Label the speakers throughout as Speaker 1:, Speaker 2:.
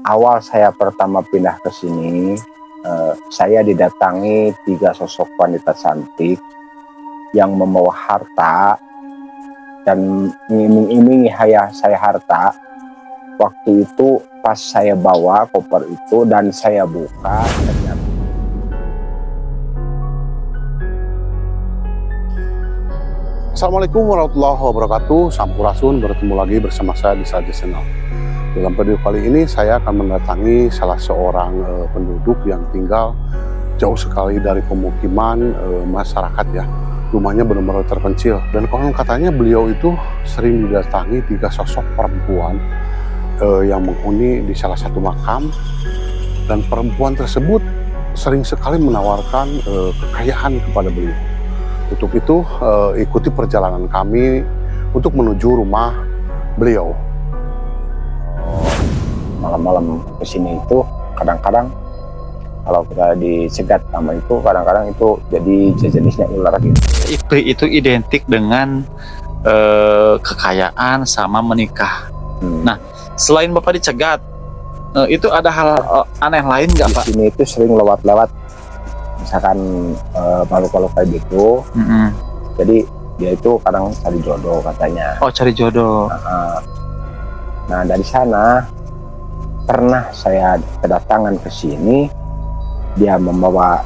Speaker 1: Awal saya pertama pindah ke sini, saya didatangi 3 sosok wanita cantik yang membawa harta dan mengiming-imingi saya harta. Waktu itu pas saya bawa koper itu dan saya buka, ternyata
Speaker 2: Assalamualaikum warahmatullahi wabarakatuh. Sampurasun, bertemu lagi bersama saya di Saja Channel. Dalam video kali ini saya akan mendatangi salah seorang penduduk yang tinggal jauh sekali dari pemukiman masyarakat ya. Rumahnya benar-benar terpencil, dan konon katanya beliau itu sering didatangi 3 sosok perempuan yang menghuni di salah satu makam, dan perempuan tersebut sering sekali menawarkan kekayaan kepada beliau. Untuk itu ikuti perjalanan kami untuk menuju rumah beliau.
Speaker 1: malam-malam kesini itu kadang-kadang kalau kita dicegat sama itu, kadang-kadang itu jadi jenisnya ular gitu.
Speaker 3: Itu identik dengan kekayaan sama menikah. Nah, selain Bapak dicegat, itu ada hal aneh lain nggak, Pak?
Speaker 1: Di sini itu sering lewat-lewat, misalkan makhluk-makhluk kayak gitu. Jadi dia itu kadang cari jodoh katanya.
Speaker 3: Oh, cari jodoh.
Speaker 1: Nah, dari sana pernah saya kedatangan ke sini, dia membawa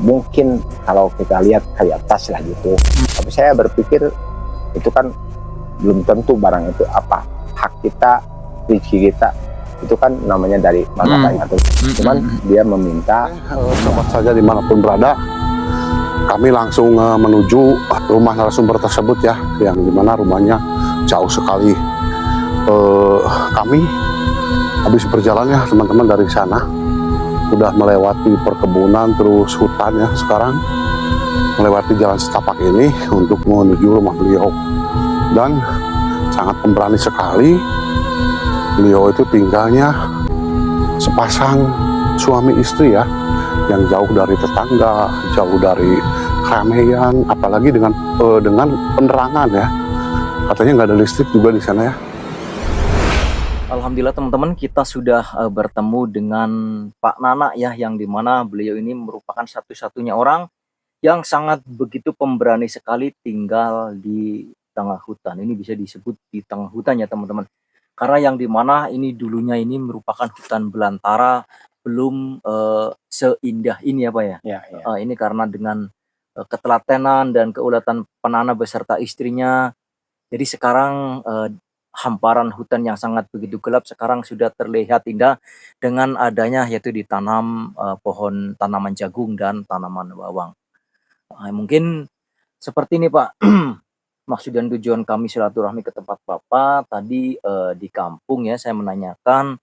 Speaker 1: mungkin kalau kita lihat kayak tas lah gitu. Tapi saya berpikir itu kan belum tentu barang itu apa, hak kita, rezeki kita itu kan namanya dari mana itu. Cuman dia meminta.
Speaker 2: Sobat saja dimanapun berada, kami langsung menuju rumah narasumber tersebut ya, yang dimana rumahnya jauh sekali. Kami habis berjalan ya teman-teman, dari sana sudah melewati perkebunan terus hutan ya, sekarang melewati jalan setapak ini untuk menuju rumah beliau. Dan sangat pemberani sekali, beliau itu tinggalnya sepasang suami istri ya, yang jauh dari tetangga, jauh dari keramaian, apalagi dengan penerangan ya. Katanya nggak ada listrik juga di sana ya.
Speaker 4: Alhamdulillah teman-teman, kita sudah bertemu dengan Pak Nana ya, yang dimana beliau ini merupakan satu-satunya orang yang sangat begitu pemberani sekali tinggal di tengah hutan. Ini bisa disebut di tengah hutan ya teman-teman, karena yang dimana ini dulunya ini merupakan hutan belantara, belum seindah ini ya Pak ya.
Speaker 1: Ya.
Speaker 4: Ini karena dengan ketelatenan dan keulatan Pak Nana beserta istrinya, jadi sekarang hamparan hutan yang sangat begitu gelap sekarang sudah terlihat indah dengan adanya yaitu ditanam pohon tanaman jagung dan tanaman bawang. Mungkin seperti ini Pak, maksud dan tujuan kami silaturahmi ke tempat Bapak tadi di kampung ya, saya menanyakan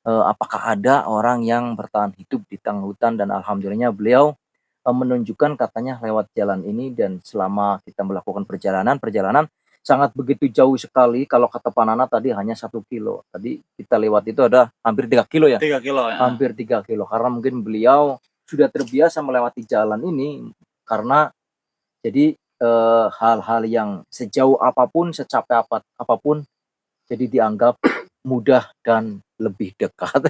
Speaker 4: apakah ada orang yang bertahan hidup di tengah hutan, dan alhamdulillahnya beliau menunjukkan katanya lewat jalan ini, dan selama kita melakukan perjalanan sangat begitu jauh sekali. Kalau kata Pak Nana tadi hanya 1 kilo. Tadi kita lewat itu ada hampir 3 kilo ya?
Speaker 3: 3 kilo ya.
Speaker 4: Hampir 3 kilo. Karena mungkin beliau sudah terbiasa melewati jalan ini. Karena jadi hal-hal yang sejauh apapun, secapek apapun, jadi dianggap mudah dan lebih dekat.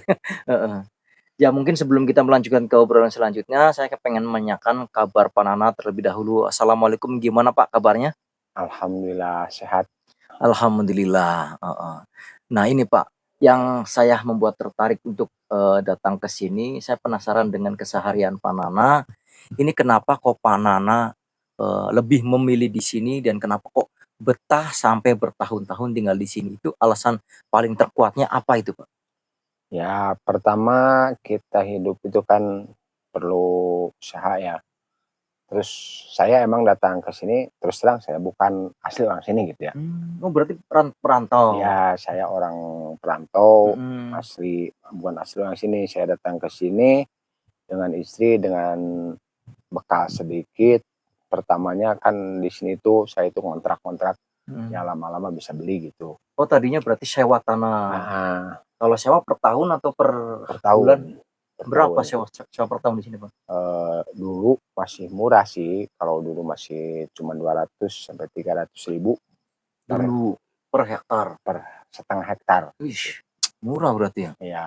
Speaker 4: Ya mungkin sebelum kita melanjutkan ke obrolan selanjutnya, saya pengen menanyakan kabar Pak Nana terlebih dahulu. Assalamualaikum, gimana Pak kabarnya?
Speaker 1: Alhamdulillah sehat.
Speaker 4: Alhamdulillah. Nah ini Pak, yang saya membuat tertarik untuk datang ke sini, saya penasaran dengan keseharian Pak Nana. Ini kenapa kok Pak Nana lebih memilih di sini, dan kenapa kok betah sampai bertahun-tahun tinggal di sini? Itu alasan paling terkuatnya apa itu Pak?
Speaker 1: Ya, pertama kita hidup itu kan perlu usaha ya. Terus saya emang datang ke sini, terus terang saya bukan asli orang sini gitu ya.
Speaker 4: Oh berarti perantau.
Speaker 1: Ya, saya orang perantau, bukan asli orang sini. Saya datang ke sini dengan istri, dengan bekal sedikit. Pertamanya kan di sini tuh saya itu kontrak-kontrak, ya lama-lama bisa beli gitu.
Speaker 4: Oh tadinya berarti sewa tanah. Kalau sewa per tahun atau per bulan? Berapa sewa per tahun di sini Pak?
Speaker 1: Dulu masih murah sih, kalau dulu masih cuma 200 sampai 300 ribu
Speaker 4: dulu per hektar.
Speaker 1: per setengah hektar.
Speaker 4: Wih, Murah berarti ya?
Speaker 1: Ya,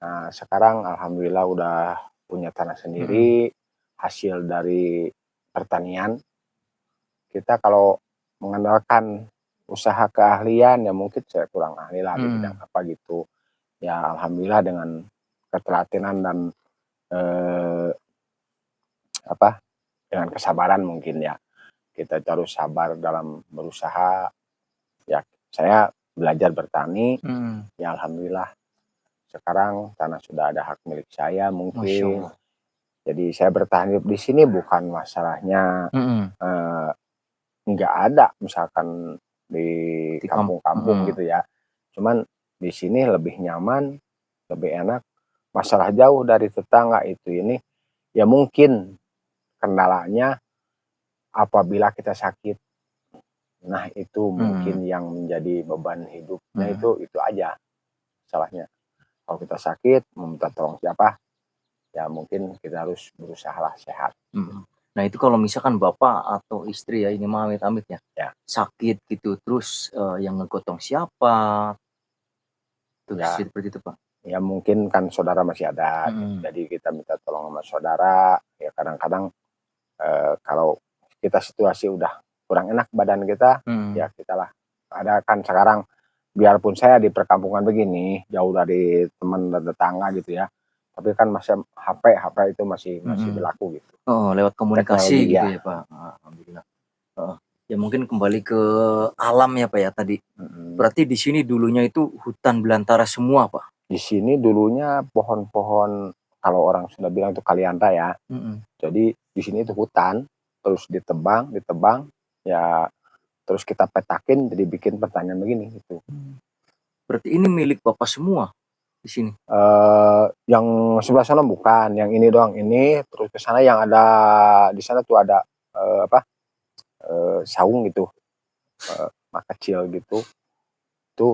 Speaker 1: nah sekarang alhamdulillah udah punya tanah sendiri, hasil dari pertanian. Kita kalau mengandalkan usaha keahlian ya mungkin saya kurang ahli lah di bidang apa gitu. Ya alhamdulillah dengan ketelatenan dan eh, apa dengan kesabaran mungkin ya kita harus sabar dalam berusaha. Ya saya belajar bertani, ya alhamdulillah sekarang tanah sudah ada hak milik saya
Speaker 4: Masya
Speaker 1: mungkin.
Speaker 4: Allah.
Speaker 1: Jadi saya bertahan hidup di sini bukan masalahnya eh, nggak ada misalkan di
Speaker 4: Di
Speaker 1: kampung-kampung gitu ya. Cuman di sini lebih nyaman, lebih enak. Masalah jauh dari tetangga itu ini ya mungkin kendalanya apabila kita sakit. Nah itu mungkin yang menjadi beban hidupnya itu aja salahnya. Kalau kita sakit meminta tolong siapa? Ya mungkin kita harus berusaha lah sehat.
Speaker 4: Nah itu kalau misalkan bapak atau istri ya ini mah amit-amit ya,
Speaker 1: Ya.
Speaker 4: sakit gitu terus yang ngegotong siapa? Tuh
Speaker 1: Ya.
Speaker 4: seperti itu Pak.
Speaker 1: Ya mungkin kan saudara masih ada, jadi kita minta tolong sama saudara. Ya kadang-kadang kalau kita situasi udah kurang enak badan kita, ya kita lah. Ada kan sekarang biarpun saya di perkampungan begini, jauh dari teman dan tetangga gitu ya, tapi kan masih HP itu masih berlaku gitu.
Speaker 4: Oh lewat komunikasi
Speaker 1: Teknologi,
Speaker 4: gitu
Speaker 1: ya.
Speaker 4: ya Pak. Alhamdulillah. Ya mungkin kembali ke alam ya Pak ya tadi. Berarti di sini dulunya itu hutan belantara semua Pak.
Speaker 1: Di sini dulunya pohon-pohon kalau orang sudah bilang itu kalianda ya. Jadi di sini itu hutan, terus ditebang, ya terus kita petakin jadi bikin pertanian begini gitu.
Speaker 4: Berarti ini milik Bapak semua di sini.
Speaker 1: Yang sebelah sana bukan, yang ini doang ini, terus ke sana yang ada di sana tuh ada saung gitu, mak kecil gitu, itu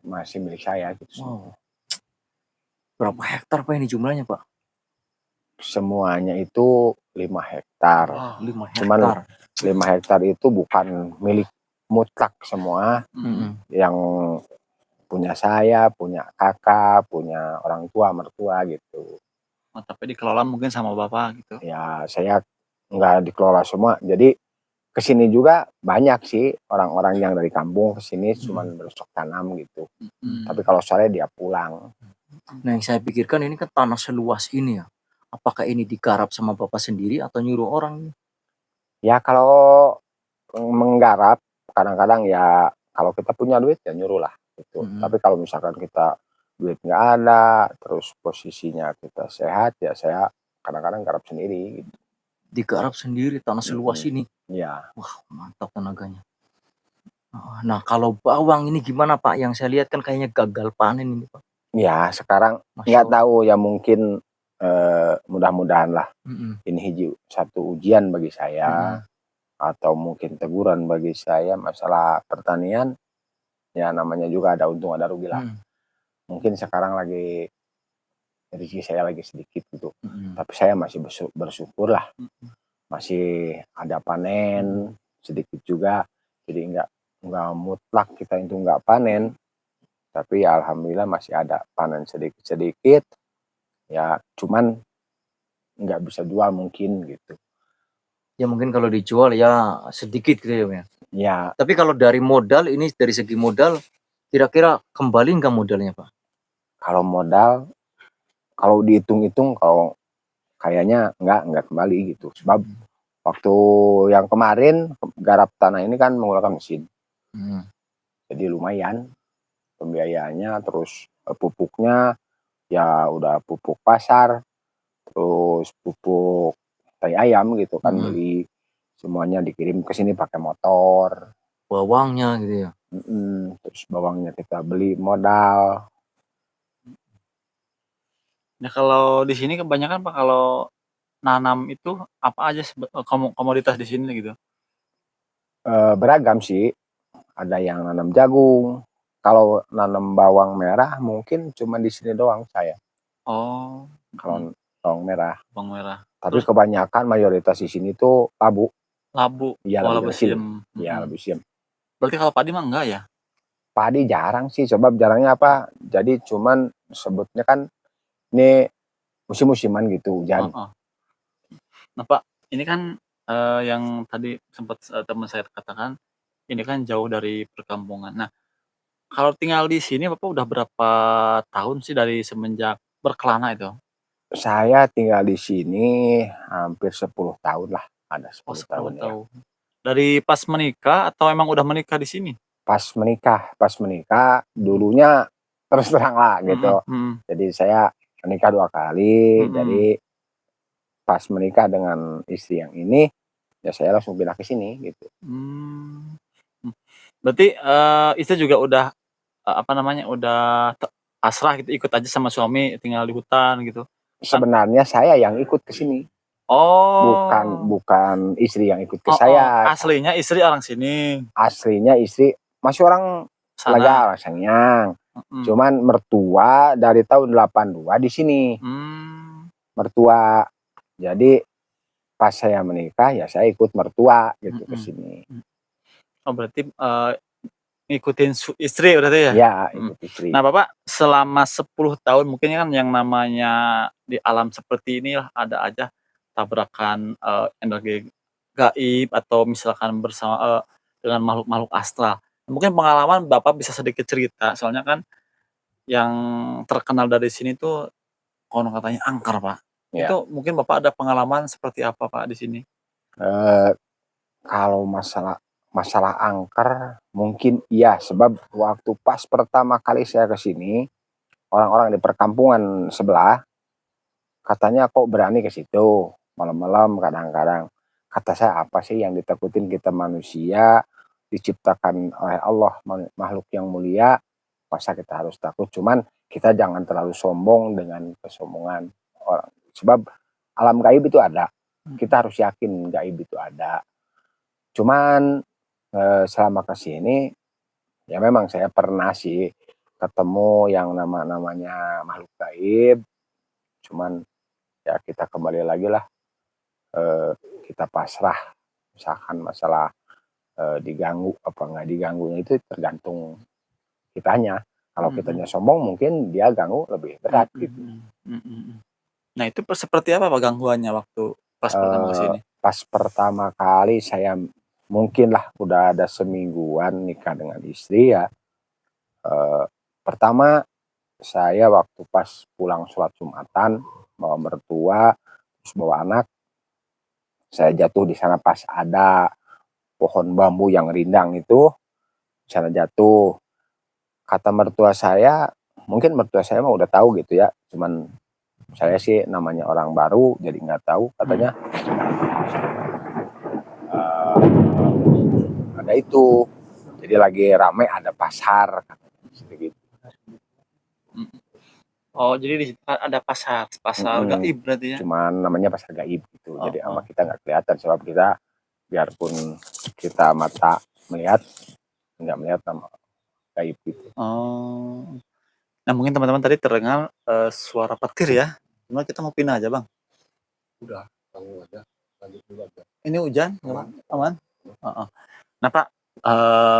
Speaker 1: masih milik saya gitu.
Speaker 4: Wow. Berapa hektar Pak ini jumlahnya Pak?
Speaker 1: Semuanya itu 5 hektar.
Speaker 4: 5 hektar.
Speaker 1: Cuman 5 hektar itu bukan milik mutlak semua. Yang punya saya, punya kakak, punya orang tua, mertua gitu.
Speaker 3: Oh, tapi dikelola mungkin sama bapak gitu.
Speaker 1: Ya saya nggak dikelola semua. Jadi kesini juga banyak sih orang-orang yang dari kampung kesini cuman bercocok tanam gitu. Tapi kalau sore dia pulang.
Speaker 4: Nah yang saya pikirkan ini kan tanah seluas ini ya. Apakah ini digarap sama Bapak sendiri atau nyuruh orang?
Speaker 1: Ya kalau menggarap kadang-kadang ya kalau kita punya duit ya nyuruh lah gitu. Tapi kalau misalkan kita duit nggak ada, terus posisinya kita sehat ya saya kadang-kadang garap sendiri gitu.
Speaker 4: Digarap sendiri tanah seluas ini.
Speaker 1: Ya.
Speaker 4: Wah mantap tenaganya. Nah kalau bawang ini gimana Pak? Yang saya lihat kan kayaknya gagal panen ini Pak.
Speaker 1: Ya sekarang nggak tahu ya mungkin mudah-mudahan lah ini satu ujian bagi saya atau mungkin teguran bagi saya masalah pertanian. Ya namanya juga ada untung ada rugi lah. Mungkin sekarang lagi rezeki saya lagi sedikit gitu, tapi saya masih bersyukur lah, masih ada panen sedikit juga, jadi nggak mutlak kita itu nggak panen, tapi ya alhamdulillah masih ada panen sedikit, ya cuman nggak bisa jual mungkin gitu.
Speaker 4: Ya mungkin kalau dijual ya sedikit gitu ya.
Speaker 1: Ya.
Speaker 4: Tapi kalau dari modal ini dari segi modal kira-kira kembali nggak modalnya Pak?
Speaker 1: Kalau modal, kalau dihitung-hitung kalau kayaknya nggak kembali gitu. Sebab waktu yang kemarin garap tanah ini kan menggunakan mesin. Jadi lumayan pembiayaannya, terus pupuknya ya udah pupuk pasar, terus pupuk tai ayam gitu kan beli semuanya dikirim ke sini pakai motor.
Speaker 4: Bawangnya gitu ya.
Speaker 1: Terus bawangnya kita beli modal.
Speaker 3: Nah kalau di sini kebanyakan Pak kalau nanam itu apa aja komoditas di sini gitu?
Speaker 1: Beragam sih. Ada yang nanam jagung. Kalau nanam bawang merah mungkin cuma di sini doang saya.
Speaker 3: Oh.
Speaker 1: Kalau bawang merah.
Speaker 3: Bawang merah.
Speaker 1: Tapi kebanyakan mayoritas di sini tuh labu.
Speaker 3: Labu.
Speaker 1: Iya,
Speaker 3: labu siam.
Speaker 1: Iya, labu siam.
Speaker 3: Berarti kalau padi mah enggak ya?
Speaker 1: padi jarang sih, sebab jarangnya apa? Jadi cuman sebutnya kan ini musim-musiman gitu hujan.
Speaker 3: Heeh. Nah Pak, ini kan yang tadi sempat teman saya katakan, ini kan jauh dari perkampungan. Nah, kalau tinggal di sini Bapak udah berapa tahun sih dari semenjak berkelana itu?
Speaker 1: Saya tinggal di sini hampir 10 tahun lah, ada
Speaker 3: Oh
Speaker 1: 10
Speaker 3: 10
Speaker 1: tahun ya.
Speaker 3: tahun. Dari pas menikah atau emang udah menikah di sini?
Speaker 1: Pas menikah dulunya terus terang lah
Speaker 3: Mhm
Speaker 1: gitu.
Speaker 3: mhm
Speaker 1: Jadi saya menikah 2 kali,
Speaker 3: mhm.
Speaker 1: jadi pas menikah dengan istri yang ini, ya saya langsung pindah ke sini gitu.
Speaker 3: Mmm. Mmm. Berarti, istri juga udah, apa namanya, udah pasrah gitu, ikut aja sama suami tinggal di hutan gitu? Kan
Speaker 1: Sebenarnya saya yang ikut ke sini, bukan
Speaker 3: oh,
Speaker 1: bukan istri yang ikut ke
Speaker 3: heeh,
Speaker 1: saya.
Speaker 3: aslinya istri orang sini,
Speaker 1: Aslinya istri masih orang
Speaker 3: sana?
Speaker 1: Laga, orang Sangiang.
Speaker 3: Mhm.
Speaker 1: Cuman mertua dari tahun 82 di sini,
Speaker 3: Mmm,
Speaker 1: mertua. Jadi pas saya menikah ya saya ikut mertua gitu ke
Speaker 3: mhm,
Speaker 1: sini.
Speaker 3: mhm. Oh berarti, ngikutin istri berarti ya?
Speaker 1: Iya,
Speaker 3: Mhm.
Speaker 1: ikut istri.
Speaker 3: Nah Bapak selama 10 tahun mungkin kan yang namanya di alam seperti inilah ada aja tabrakan, energi gaib atau misalkan bersama dengan makhluk-makhluk astral. Mungkin pengalaman Bapak bisa sedikit cerita, soalnya kan yang terkenal dari sini tuh konon katanya angker, Pak.
Speaker 1: Ya.
Speaker 3: Itu mungkin Bapak ada pengalaman seperti apa, Pak, di sini?
Speaker 1: Eee, kalau masalah masalah angker mungkin iya, sebab waktu pas pertama kali saya ke sini, orang-orang di perkampungan sebelah katanya, "Kok berani ke situ malam-malam kadang-kadang?" Kata saya, "Apa sih yang ditakutin, kita manusia diciptakan oleh Allah makhluk yang mulia, masa kita harus takut? Cuman kita jangan terlalu sombong dengan kesombongan orang, sebab alam gaib itu ada, kita
Speaker 3: Mhm.
Speaker 1: harus yakin gaib itu ada." Cuman, selama ke sini, ya memang saya pernah sih ketemu yang namanya makhluk gaib, cuman ya kita kembali lagi lah, eee, kita pasrah. Misalkan masalah, diganggu apa nggak diganggunya itu tergantung kitanya. Kalau
Speaker 3: Mhm
Speaker 1: kitanya sombong mungkin dia ganggu lebih
Speaker 3: mhm
Speaker 1: berat gitu.
Speaker 3: mhm mhm mhm. Nah itu seperti apa, Pak, gangguannya waktu pas pertama ke sini?
Speaker 1: Pas pertama kali saya mungkinlah udah ada semingguan nikah dengan istri ya, eee, pertama saya waktu pas pulang sholat Jumatan, bawa mertua, terus bawa anak, saya jatuh di sana pas ada pohon bambu yang rindang itu, di sana jatuh. Kata mertua saya, mungkin mertua saya mah udah tahu gitu ya, cuman saya sih namanya orang baru jadi nggak tahu,
Speaker 3: Mhm
Speaker 1: katanya, ada itu, jadi lagi rame ada pasar, katanya gitu.
Speaker 3: mhm. Oh jadi di situ ada pasar pasar
Speaker 1: Mhm,
Speaker 3: gaib berarti ya?
Speaker 1: cuman namanya pasar gaib gitu, jadi sama
Speaker 3: Heeh.
Speaker 1: kita nggak kelihatan sebab kita biarpun kita mata melihat, nggak melihat nama gaib gitu.
Speaker 3: Oh. Nah mungkin teman-teman tadi terdengar, suara petir ya, cuma kita mau pindah aja, Bang.
Speaker 2: Udah, kamu aja, lanjut dulu aja.
Speaker 3: Ini hujan?
Speaker 2: Aman?
Speaker 3: Aman? Heeh. Nah Pak,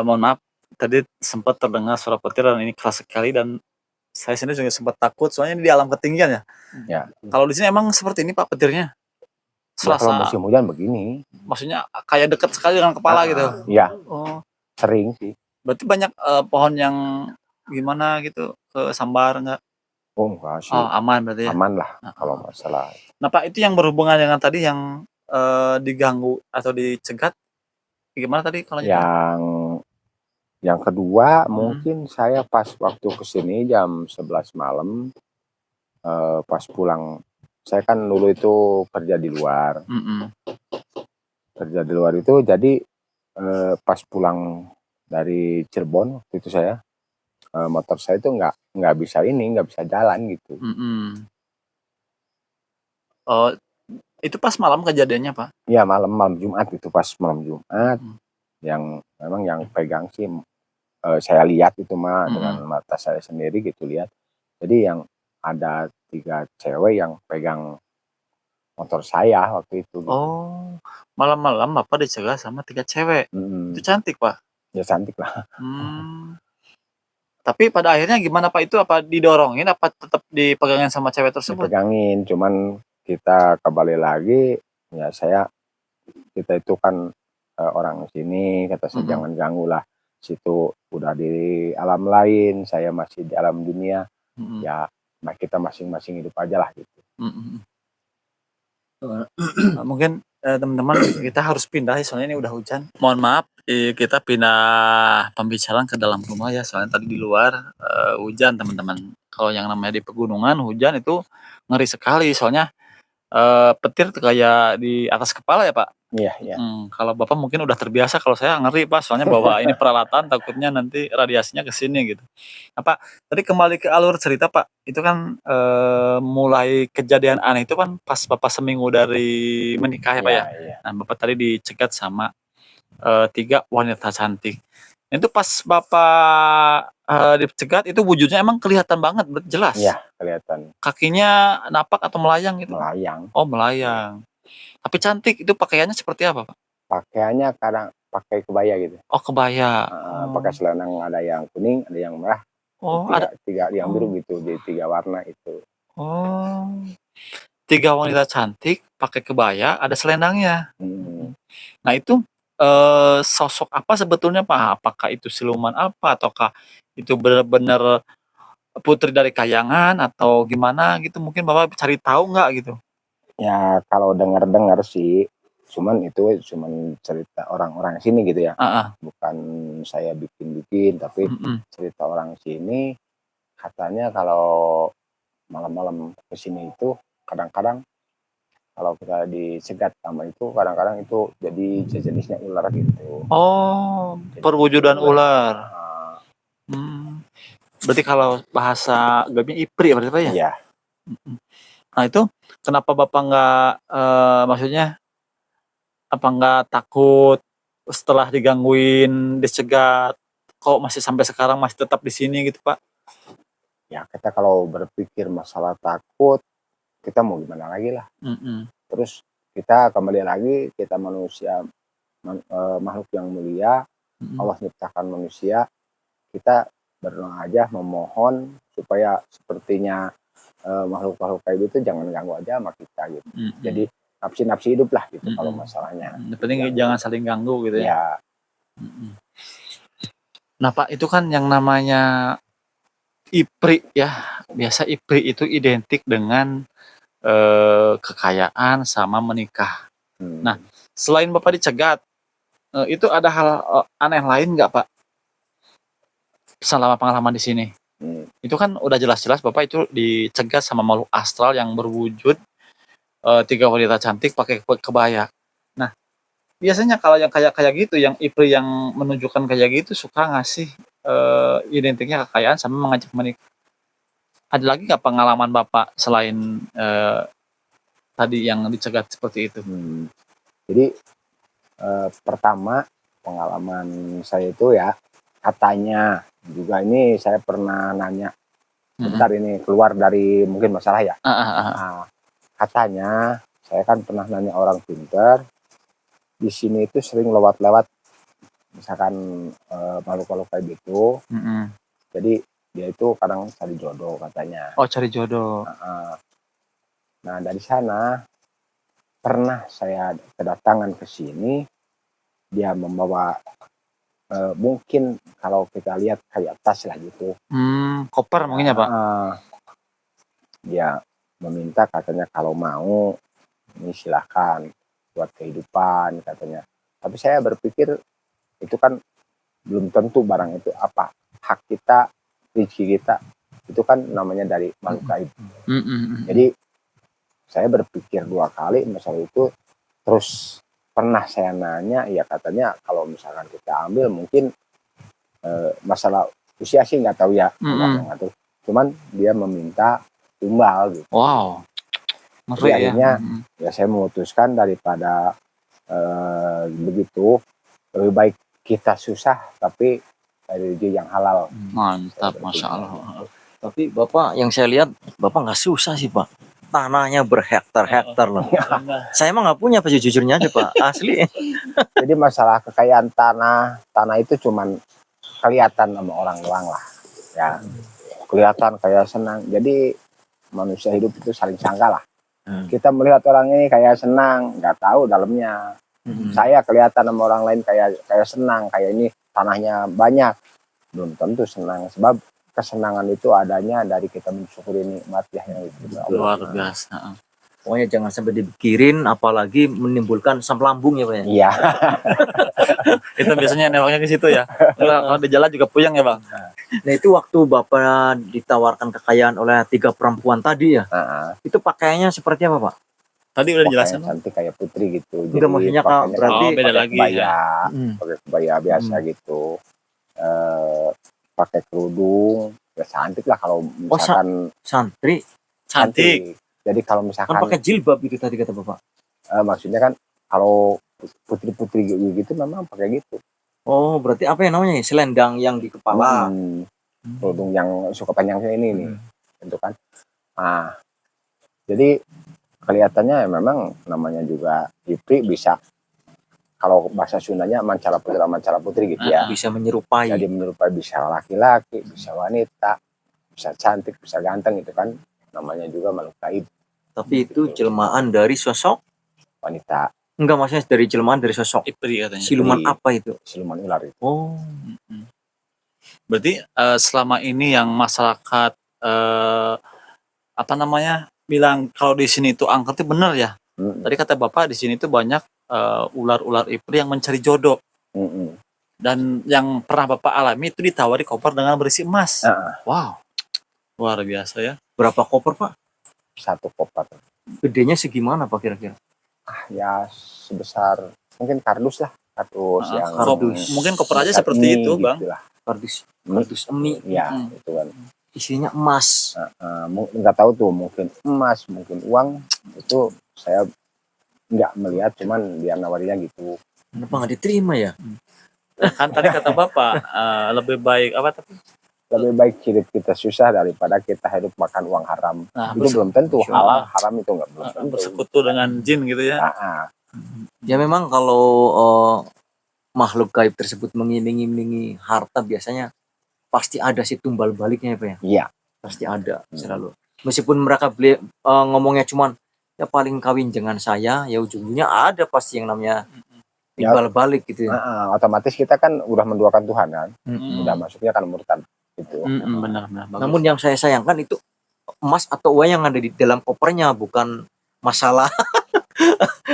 Speaker 3: mohon maaf tadi sempat terdengar suara petir dan ini keras sekali dan saya sendiri juga sempat takut soalnya ini di alam ketinggian ya.
Speaker 1: Ya,
Speaker 3: Kalau di sini emang seperti ini Pak petirnya?
Speaker 1: ya kalau
Speaker 3: Serasa
Speaker 1: musim hujan begini.
Speaker 3: maksudnya kayak dekat sekali dengan kepala gitu?
Speaker 1: Iya,
Speaker 3: Oh,
Speaker 1: sering sih.
Speaker 3: berarti banyak, pohon yang gimana gitu, kesambar nggak?
Speaker 1: Oh enggak sih,
Speaker 3: Oh aman berarti ya?
Speaker 1: aman lah kalau
Speaker 3: Heeh.
Speaker 1: masalah.
Speaker 3: Nah Pak itu yang berhubungan dengan tadi yang, diganggu atau dicegat gimana tadi kalau lanjutnya?
Speaker 1: Yang kedua
Speaker 3: Mhm
Speaker 1: mungkin saya pas waktu kesini jam 11 malam, pas pulang, saya kan dulu itu kerja di luar.
Speaker 3: mhm
Speaker 1: Kerja di luar itu jadi, pas pulang dari Cirebon waktu itu saya, motor saya itu nggak bisa ini, nggak bisa jalan gitu.
Speaker 3: mhm. Oh itu pas malam kejadiannya Pak?
Speaker 1: Iya malam malam Jumat itu, pas malam Jumat
Speaker 3: Mhm
Speaker 1: yang memang yang pegang sih, saya lihat itu mah dengan
Speaker 3: mhm.
Speaker 1: mata saya sendiri gitu lihat. Jadi yang ada 3 cewek yang pegang motor saya waktu itu gitu.
Speaker 3: Oh, malam-malam Bapak dicegat sama 3 cewek? Itu
Speaker 1: Mhm,
Speaker 3: cantik, Pak?
Speaker 1: ya cantik lah.
Speaker 3: Mmm. Tapi pada akhirnya gimana Pak? Itu apa didorongin, apa tetap dipegangin sama cewek tersebut?
Speaker 1: Dipegangin, cuman kita kembali lagi, ya kita itu kan orang sini, kata saya
Speaker 3: Mhm,
Speaker 1: jangan ganggu lah. Situ udah di alam lain, saya masih di alam dunia,
Speaker 3: mhm,
Speaker 1: ya kita masing-masing hidup aja lah gitu.
Speaker 3: mhm. Mungkin teman-teman kita harus pindah ya, soalnya ini udah hujan. Mohon maaf, kita pindah pembicaraan ke dalam rumah ya, soalnya tadi di luar hujan teman-teman. Kalau yang namanya di pegunungan hujan itu ngeri sekali, soalnya petir tuh kayak di atas kepala ya Pak.
Speaker 1: Iya, iya.
Speaker 3: Kalau Bapak mungkin udah terbiasa, kalau saya ngeri Pak, soalnya bawa ini peralatan takutnya nanti radiasinya ke sini gitu. Nah Pak, tadi kembali ke alur cerita Pak, itu kan mulai kejadian aneh itu kan pas Bapak seminggu dari menikah ya Pak
Speaker 1: Iya,
Speaker 3: ya?
Speaker 1: iya.
Speaker 3: Nah Bapak tadi dicegat sama 3 wanita cantik. Nah, itu pas Bapak dicegat itu wujudnya emang kelihatan banget, jelas?
Speaker 1: Iya, kelihatan
Speaker 3: Kakinya napak atau melayang gitu?
Speaker 1: melayang.
Speaker 3: Oh melayang. Tapi cantik, itu pakaiannya seperti apa Pak?
Speaker 1: Pakaiannya kadang pakai kebaya gitu.
Speaker 3: Oh kebaya.
Speaker 1: Pakai selendang, ada yang kuning, ada yang merah,
Speaker 3: Oh
Speaker 1: tiga,
Speaker 3: ada
Speaker 1: tiga yang biru
Speaker 3: oh
Speaker 1: gitu, jadi 3 warna itu.
Speaker 3: oh, 3 wanita cantik pakai kebaya, ada selendangnya.
Speaker 1: Hmm.
Speaker 3: Nah itu, sosok apa sebetulnya Pak? Apakah itu siluman apa? Ataukah itu bener-bener putri dari kayangan atau gimana gitu? Mungkin Bapak cari tahu nggak gitu?
Speaker 1: Ya kalau dengar-dengar sih, cuman cerita orang-orang sini gitu ya.
Speaker 3: Heeh,
Speaker 1: Bukan saya bikin-bikin, tapi
Speaker 3: mhm,
Speaker 1: cerita orang sini katanya kalau malam-malam ke sini itu kadang-kadang kalau kita dicegat sama itu kadang-kadang itu jadi jenisnya ular gitu.
Speaker 3: oh,
Speaker 1: Jenisnya
Speaker 3: perwujudan
Speaker 1: ular.
Speaker 3: ular.
Speaker 1: Heeh.
Speaker 3: Berarti kalau bahasa gaulnya ipri berarti Pak ya?
Speaker 1: Iya.
Speaker 3: Mhm. Nah itu kenapa Bapak nggak, maksudnya apa nggak takut setelah digangguin, dicegat, kok masih sampai sekarang masih tetap di sini gitu, Pak?
Speaker 1: Ya kita kalau berpikir masalah takut, kita mau gimana lagi lah.
Speaker 3: Mhm,
Speaker 1: Terus kita kembali lagi, kita manusia, makhluk yang mulia,
Speaker 3: mhm,
Speaker 1: Allah menciptakan manusia, kita berdoa aja memohon supaya sepertinya makhluk-makhluk kayak gitu jangan ganggu aja sama kita gitu.
Speaker 3: mhm,
Speaker 1: Jadi nafsi-nafsi hidup lah gitu kalau
Speaker 3: mhm,
Speaker 1: masalahnya.
Speaker 3: yang penting jangan saling ganggu gitu ya?
Speaker 1: Ya,
Speaker 3: Mhm. Nah, Pak, itu kan yang namanya ipri ya, biasa ipri itu identik dengan, kekayaan sama menikah. Nah,
Speaker 1: hmm,
Speaker 3: selain Bapak dicegat, itu ada hal, aneh lain nggak, Pak, selama pengalaman di sini?
Speaker 1: hmm.
Speaker 3: Itu kan udah jelas-jelas Bapak itu dicegat sama makhluk astral yang berwujud, 3 wanita cantik pakai kebaya. Nah, biasanya kalau yang kayak kayak gitu, yang ipri yang menunjukkan kayak gitu suka ngasih, identiknya kekayaan sama mengajak menikah. Ada lagi nggak pengalaman Bapak selain, tadi yang dicegat seperti itu?
Speaker 1: Hmm. Jadi pertama pengalaman saya itu ya katanya juga ini saya pernah nanya,
Speaker 3: Mhm.
Speaker 1: bentar ini keluar dari mungkin masalah ya.
Speaker 3: Heeh heeh.
Speaker 1: Nah, katanya saya kan pernah nanya orang pintar, di sini itu sering lewat-lewat misalkan makhluk-makhluk kayak gitu.
Speaker 3: Mhm.
Speaker 1: Jadi dia itu kadang cari jodoh katanya.
Speaker 3: Oh, cari jodoh.
Speaker 1: Heeh. Nah dari sana pernah saya kedatangan ke sini, dia membawa mungkin kalau kita lihat kayak tas lah gitu.
Speaker 3: Koper mungkin ya, Pak?
Speaker 1: Heeh. Dia meminta katanya kalau mau ini silahkan buat kehidupan katanya. Tapi saya berpikir itu kan belum tentu barang itu apa hak kita, rezeki kita itu kan namanya dari makhluk gaib.
Speaker 3: Mhm mhm.
Speaker 1: Jadi saya berpikir 2 kali masalah itu. Terus pernah saya nanya, ya katanya kalau misalkan kita ambil mungkin masalah usia sih nggak tahu ya,
Speaker 3: Mhm.
Speaker 1: nggak tahu. Cuman dia meminta tumbal gitu.
Speaker 3: Wow,
Speaker 1: Jadi
Speaker 3: ngeri ya.
Speaker 1: akhirnya
Speaker 3: Mhm.
Speaker 1: ya saya memutuskan daripada begitu lebih baik kita susah tapi dari rezeki yang halal.
Speaker 3: Mantap,
Speaker 1: Saya
Speaker 3: Masya
Speaker 1: berpikir.
Speaker 3: Allah.
Speaker 4: Tapi Bapak yang saya lihat, Bapak nggak susah sih Pak. Tanahnya berhektar-hektar loh. Saya mah nggak punya Pak, jujurnya aja Pak. Asli.
Speaker 1: Jadi masalah kekayaan tanah itu cuman kelihatan sama orang doang lah. Ya, kelihatan kayak senang. Jadi manusia hidup itu saling sangka lah. Kita melihat orang ini kayak senang, nggak tahu dalamnya. Saya kelihatan sama orang lain kayak senang, kayak ini tanahnya banyak. Belum tentu senang, sebab kesenangan itu adanya dari kita mensyukuri nikmat ya yang itu.
Speaker 3: Luar biasa.
Speaker 4: Pokoknya jangan sampai dipikirin, apalagi menimbulkan asam lambung ya Pak ya.
Speaker 1: Iya.
Speaker 3: Itu biasanya nembaknya ke situ ya. Kalau di jalan juga puyeng ya Bang.
Speaker 4: Nah itu waktu Bapak ditawarkan kekayaan oleh 3 perempuan tadi ya, itu pakaiannya seperti apa Pak?
Speaker 3: Tadi udah dijelasin.
Speaker 1: Pakaian cantik kayak putri gitu.
Speaker 4: Enggak, maksudnya Kak,
Speaker 1: pakainya
Speaker 4: berarti
Speaker 3: Oh, beda
Speaker 1: pakai
Speaker 3: lagi
Speaker 1: kebaya,
Speaker 3: ya.
Speaker 1: pakai kebaya biasa gitu. Pakai kerudung, ya cantik lah kalau misalkan
Speaker 4: Santri
Speaker 3: Cantik.
Speaker 1: Jadi kalau
Speaker 4: kan
Speaker 1: misalkan
Speaker 4: pakai jilbab itu tadi kata Bapak.
Speaker 1: maksudnya kan kalau putri-putri gitu memang pakai gitu.
Speaker 4: Oh berarti apa yang namanya? Selendang yang di kepala.
Speaker 1: Kerudung yang suka panjang ini nih, itu kan. Nah, jadi kelihatannya memang namanya juga Ipri bisa, kalau bahasa Sundanya mancala putri gitu ya.
Speaker 4: Bisa menyerupai.
Speaker 1: Jadi menyerupai, bisa laki-laki, bisa wanita, bisa cantik, bisa ganteng, itu kan namanya juga makhluk gaib.
Speaker 4: Tapi itu jelmaan dari sosok
Speaker 1: Wanita,
Speaker 4: enggak, maksudnya dari jelmaan dari sosok
Speaker 3: Ipri katanya.
Speaker 4: siluman
Speaker 1: Ipri.
Speaker 4: apa itu?
Speaker 1: siluman ular itu.
Speaker 4: Oh,
Speaker 3: Berarti selama ini yang masyarakat apa namanya bilang kalau di sini itu angker itu benar ya. Tadi kata Bapak di sini itu banyak ular-ular Ipri yang mencari jodoh. Dan yang pernah Bapak alami itu ditawari koper dengan berisi emas. Wow, luar biasa ya.
Speaker 4: berapa koper Pak?
Speaker 1: 1 koper.
Speaker 4: Gedenya segimana Pak kira-kira?
Speaker 1: Ya sebesar mungkin kardus lah, kardus yang
Speaker 4: kardus.
Speaker 3: Mungkin koper aja
Speaker 1: tingkat
Speaker 3: seperti
Speaker 1: mie
Speaker 3: itu, Bang.
Speaker 1: gitu lah.
Speaker 4: Kardus emi.
Speaker 1: Ya, itu kan.
Speaker 4: Isinya emas.
Speaker 1: Nggak tahu tuh, mungkin emas, mungkin uang, itu saya nggak melihat, cuman dia nawarinya gitu.
Speaker 4: Kenapa nggak diterima ya?
Speaker 3: Kan tadi kata Bapak lebih baik apa tapi
Speaker 1: Lebih baik hidup kita susah daripada kita hidup makan uang haram.
Speaker 3: Nah,
Speaker 1: Itu belum tentu,
Speaker 4: Masya
Speaker 1: halal haram itu nggak belum tentu.
Speaker 3: bersekutu dengan jin gitu ya.
Speaker 4: Ya memang kalau makhluk gaib tersebut mengiming-imingi harta, biasanya pasti ada sih tumbal baliknya ya Pak ya.
Speaker 1: Iya.
Speaker 4: Pasti ada selalu. Meskipun mereka ngomongnya cuman ya paling kawin dengan saya, ya ujungnya ada pasti yang namanya timbal balik gitu ya.
Speaker 1: Otomatis kita kan udah menduakan Tuhan kan, udah masuknya kan murtad gitu.
Speaker 3: Benar. Bagus.
Speaker 4: Namun yang saya sayangkan itu emas atau uang yang ada di dalam kopernya, bukan masalah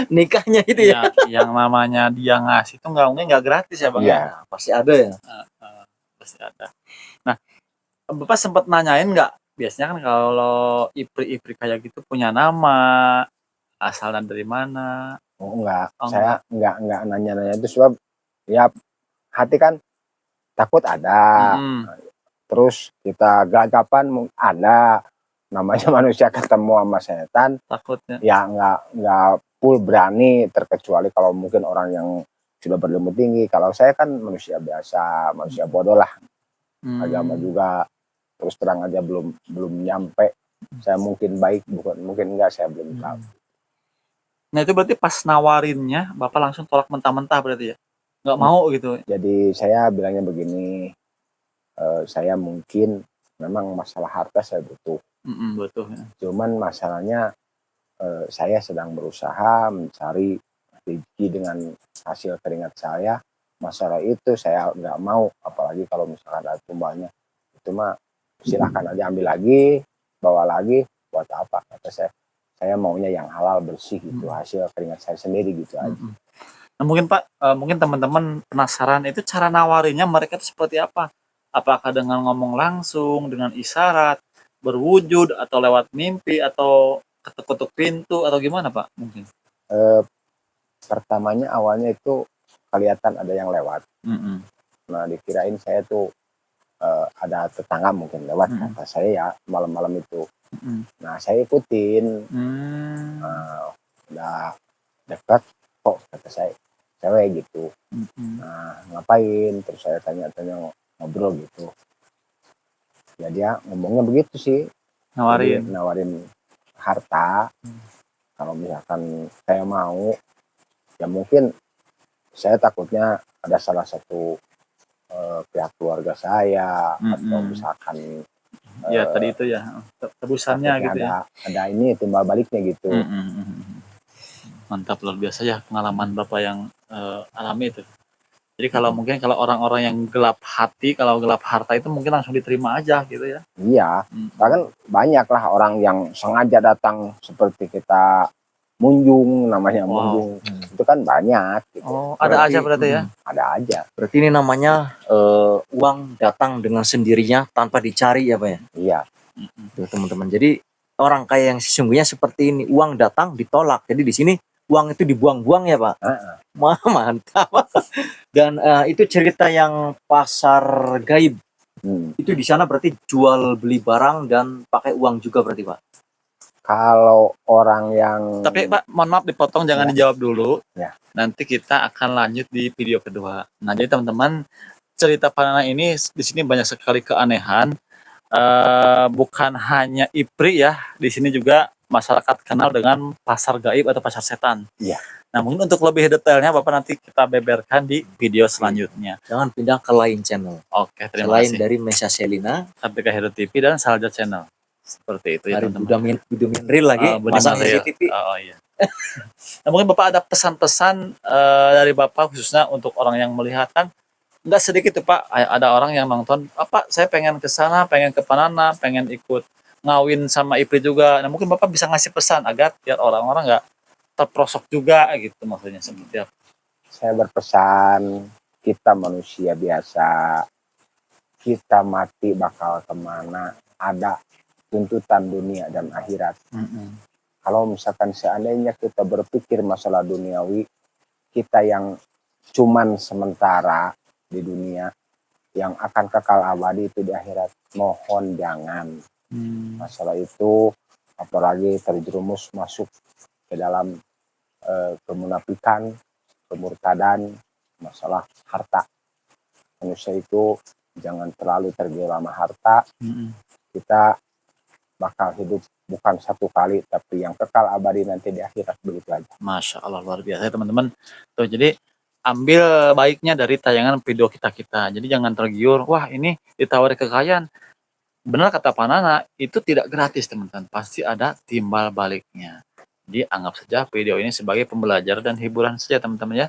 Speaker 4: nikahnya itu ya.
Speaker 3: Yang namanya dia ngasih itu nggak gratis ya Bang.
Speaker 1: Iya.
Speaker 4: Pasti ada ya.
Speaker 3: Pasti ada. Nah, Bapak sempat nanyain nggak? Biasanya kan kalau ipri-ipri kayak gitu punya nama, asalnya dari mana?
Speaker 1: Enggak, saya enggak nanya-nanya itu, sebab ya hati kan takut ada. Terus kita gelagapan ada, namanya manusia ketemu sama setan,
Speaker 3: Takutnya.
Speaker 1: ya enggak full berani, terkecuali kalau mungkin orang yang sudah berilmu tinggi. Kalau saya kan manusia biasa, manusia bodoh lah. Agama juga terus terang aja belum nyampe. Saya mungkin baik, mungkin enggak, saya belum tahu.
Speaker 3: Nah itu berarti pas nawarinnya Bapak langsung tolak mentah-mentah berarti ya? Nggak mau gitu?
Speaker 1: Jadi saya bilangnya begini, saya mungkin memang masalah harta saya butuh.
Speaker 3: Betul. Ya.
Speaker 1: Cuman masalahnya saya sedang berusaha mencari rezeki dengan hasil keringat saya. Masalah itu saya nggak mau, apalagi kalau misalkan ada tumbangnya. Itu mah silahkan aja ambil lagi, bawa lagi, buat apa? Kata saya maunya yang halal, bersih gitu, hasil keringat saya sendiri gitu aja.
Speaker 3: Nah mungkin Pak, mungkin teman-teman penasaran itu cara nawarinnya mereka itu seperti apa? Apakah dengan ngomong langsung, dengan isyarat, berwujud, atau lewat mimpi, atau ketuk-ketuk pintu, atau gimana Pak mungkin?
Speaker 1: Pertamanya awalnya itu kelihatan ada yang lewat. Nah dikirain saya tuh ada tetangga mungkin lewat, kata saya ya malam-malam itu. Nah saya ikutin, udah dekat kok, kata saya, cewek gitu. Nah ngapain, terus saya tanya-tanya, ngobrol gitu. Ya dia ngomongnya begitu sih, nawarin harta. Kalau misalkan saya mau, ya mungkin saya takutnya ada salah satu pihak keluarga saya atau
Speaker 3: Mm-mm.
Speaker 1: misalkan
Speaker 3: Ya tadi itu ya tebusannya
Speaker 1: takutnya
Speaker 3: gitu ya.
Speaker 1: ada ini timbal baliknya gitu.
Speaker 3: Mantap, luar biasa ya pengalaman Bapak yang alami itu. Jadi kalau mungkin kalau orang-orang yang gelap hati, kalau gelap harta itu mungkin langsung diterima aja gitu ya.
Speaker 1: Iya,
Speaker 3: Mm.
Speaker 1: bahkan banyaklah orang yang sengaja datang seperti kita munjung, namanya
Speaker 3: Wow.
Speaker 1: munjung itu kan banyak gitu.
Speaker 3: Oh, ada aja berarti ya.
Speaker 1: Ada aja.
Speaker 4: Berarti ini namanya uang datang dengan sendirinya tanpa dicari ya Pak ya.
Speaker 1: Iya,
Speaker 4: Tuh, teman-teman. Jadi orang kaya yang sesungguhnya seperti ini, uang datang ditolak. Jadi di sini uang itu dibuang-buang ya Pak. Mantap. Dan itu cerita yang pasar gaib. Itu di sana berarti jual beli barang dan pakai uang juga berarti Pak.
Speaker 1: kalau orang yang
Speaker 3: Tapi Pak, mohon maaf dipotong, jangan
Speaker 1: Ya.
Speaker 3: dijawab dulu.
Speaker 1: Ya.
Speaker 3: Nanti kita akan lanjut di video kedua. Nah, jadi teman-teman, cerita Panana ini di sini banyak sekali keanehan. Bukan hanya IPRI ya, di sini juga masyarakat kenal dengan pasar gaib atau pasar setan.
Speaker 1: Iya.
Speaker 3: Nah, mungkin untuk lebih detailnya Bapak nanti kita beberkan di video selanjutnya.
Speaker 4: Jangan pindah ke lain channel.
Speaker 3: Oke, terima
Speaker 4: Selain
Speaker 3: kasih.
Speaker 4: dari Mesya Selina,
Speaker 3: Kartika Hero TV dan Salja Channel. Seperti itu ya
Speaker 4: dari
Speaker 3: teman-teman.
Speaker 4: Budamin Real lagi,
Speaker 3: Budiman
Speaker 4: masang
Speaker 3: Real.
Speaker 4: CCTV.
Speaker 3: Oh iya. Nah, mungkin Bapak ada pesan-pesan dari Bapak khususnya untuk orang yang melihat kan nggak sedikit tuh Pak, ada orang yang nonton, Pak saya pengen ke sana, pengen ke Panana, pengen ikut ngawin sama IPRI juga. Nah mungkin Bapak bisa ngasih pesan agar biar orang-orang nggak terprosok juga gitu, maksudnya seperti apa?
Speaker 1: saya berpesan, kita manusia biasa, kita mati bakal kemana, ada tuntutan dunia dan akhirat. Kalau misalkan seandainya kita berpikir masalah duniawi, kita yang cuman sementara di dunia, yang akan kekal abadi itu di akhirat, mohon jangan masalah itu, apalagi terjerumus masuk ke dalam kemunafikan, kemurtadan, masalah harta. Manusia itu jangan terlalu tergila sama harta. Kita bakal hidup bukan satu kali, tapi yang kekal abadi nanti di akhirat, begitu aja.
Speaker 3: Masya Allah, luar biasa teman-teman. Tuh jadi ambil baiknya dari tayangan video kita. Jadi jangan tergiur, wah ini ditawari kekayaan. Benar kata Panana, itu tidak gratis teman-teman. Pasti ada timbal baliknya. Jadi anggap saja video ini sebagai pembelajaran dan hiburan saja teman-teman ya.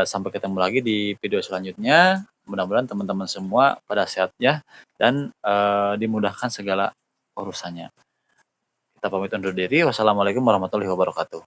Speaker 3: Sampai ketemu lagi di video selanjutnya. Mudah-mudahan teman-teman semua pada sehat ya. Dan dimudahkan segala urusannya. Kita pamit undur diri. Wassalamualaikum warahmatullahi wabarakatuh.